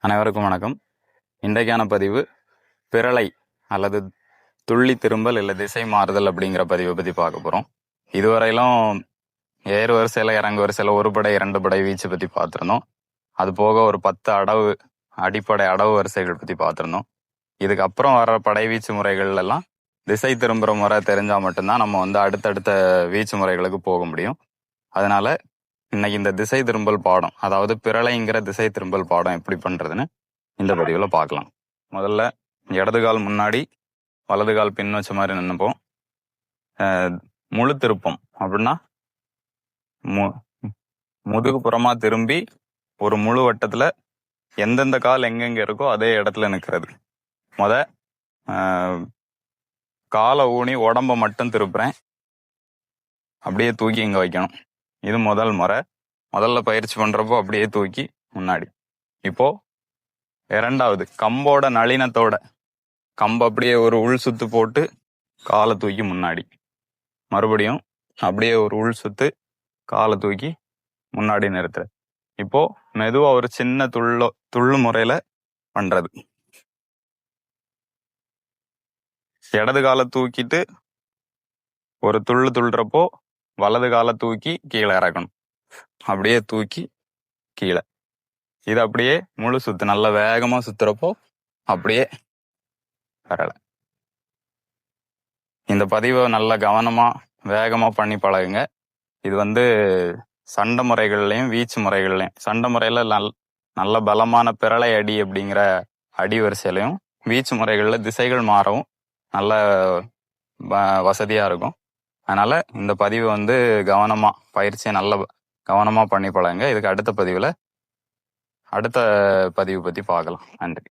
அனைவருக்கும் வணக்கம். இன்றைக்கான பதிவு பிறலை அல்லது துள்ளி திரும்பல் இல்லை திசை மாறுதல் அப்படிங்கிற பதிவை பற்றி பார்க்க போகிறோம். இதுவரையிலும் ஏறு வரிசையில் இறங்கு வரிசையில் ஒரு படை 2 படை வீச்சு பற்றி பார்த்துருந்தோம். அது போக ஒரு 10 அடிப்படை அடவு வரிசைகள் பற்றி பார்த்துருந்தோம். இதுக்கப்புறம் வர்ற படை வீச்சு முறைகள் எல்லாம் திசை திரும்புகிற முறை தெரிஞ்சால் மட்டும்தான் நம்ம அடுத்தடுத்த வீச்சு முறைகளுக்கு போக முடியும். அதனால இன்னைக்கு இந்த திசை திரும்பல் பாடம், அதாவது பிறலைங்கிற திசை திரும்பல் பாடம் எப்படி பண்றதுன்னு இந்த பதிவுல பார்க்கலாம். முதல்ல இடது கால் முன்னாடி வலது கால் பின் வச்ச மாதிரி நின்னுப்போம். முழு திருப்பம் அப்படின்னா முதுகு புறமா திரும்பி ஒரு முழு வட்டத்துல எந்தெந்த கால் எங்கெங்க இருக்கோ அதே இடத்துல நிற்கிறது. காலை ஊனி உடம்ப மட்டும் திருப்புறேன், அப்படியே தூக்கி இங்க வைக்கணும். இது முதல் முறை. முதல்ல பயிற்சி பண்றப்போ அப்படியே தூக்கி முன்னாடி. இப்போ இரண்டாவது, கம்போட நளினத்தோட கம்பு அப்படியே ஒரு உள் சுத்து போட்டு காலை தூக்கி முன்னாடி, மறுபடியும் அப்படியே ஒரு உள் சுத்து காலை தூக்கி முன்னாடி நிறுத்துற. இப்போ மெதுவா ஒரு சின்ன துள்ளு முறையில பண்றது. இடது காலை தூக்கிட்டு ஒரு துள்ளுறப்போ வலது காலை தூக்கி கீழே இறக்கணும், அப்படியே தூக்கி கீழே. இது அப்படியே முழு சுத்து நல்ல வேகமா சுத்துறப்போ அப்படியே வரல. இந்த பதிவை நல்ல கவனமா வேகமா பண்ணி பழகுங்க. இது சண்டை முறைகள்லையும் வீச்சு முறைகள்லையும், சண்டை முறையில நல்ல பலமான பிறலை அடி அப்படிங்கிற அடி வரிசையிலையும், வீச்சு முறைகள்ல திசைகள் மாறவும் நல்ல வசதியா இருக்கும். அதனால இந்த பதிவை கவனமா பயிற்சியை நல்ல கவனமா பண்ணி பழகுங்க. இதுக்கு அடுத்த பதிவு பத்தி பார்க்கலாம். நன்றி.